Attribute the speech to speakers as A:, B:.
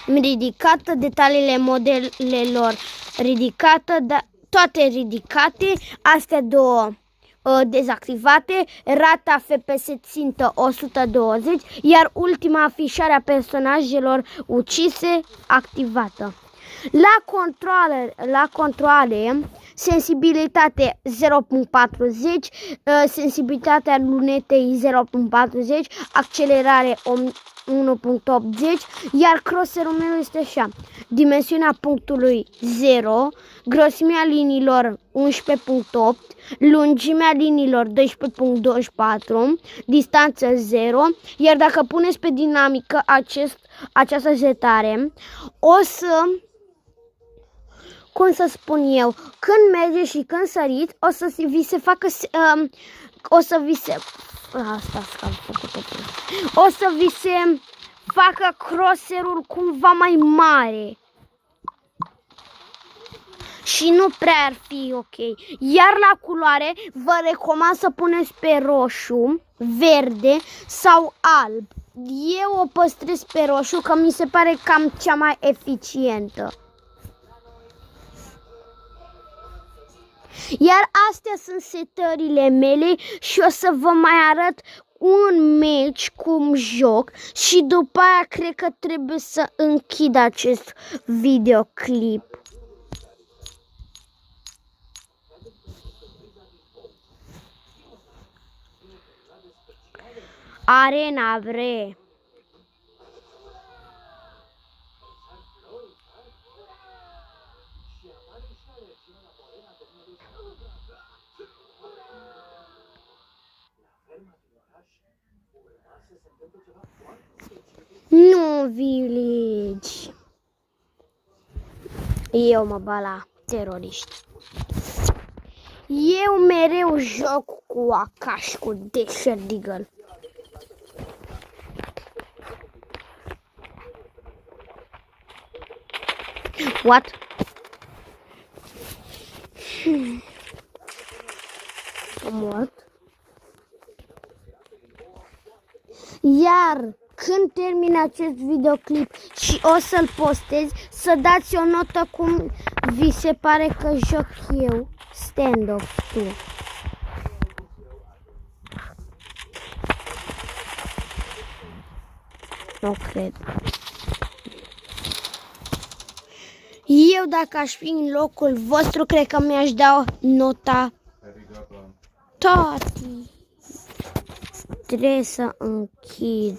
A: ridicată, detaliile modelelor ridicată, toate ridicate, astea două dezactivate, rata FPS țintă 120, iar ultima afișare a personajelor ucise activată. La controale, sensibilitate 0.40, sensibilitatea lunetei 0.40, accelerare 1.80, iar crosserul meu este așa: dimensiunea punctului 0, grosimea liniilor 11.8, lungimea liniilor 12.24, distanță 0, iar dacă puneți pe dinamică această setare, o să, cum să spun eu, când mergeți și când săriți, o să vi se facă, o să vi se facă crosserul cumva mai mare. Și nu prea ar fi ok. Iar la culoare vă recomand să puneți pe roșu, verde sau alb. Eu o păstrez pe roșu, că mi se pare cam cea mai eficientă. Iar astea sunt setările mele și o să vă mai arăt un match cum joc și după aia cred că trebuie să închid acest videoclip. Arena vre. Nu, village. Eu mă bat la teroriști. Eu mereu joc cu Akash, cu Desert Eagle. What? What? Iar când termin acest videoclip și o să-l postez, să dați o notă cum vi se pare că joc eu stand-off tu. Nu cred. Eu, dacă aș fi în locul vostru, cred că mi-aș da nota tati. Trebuie să închid.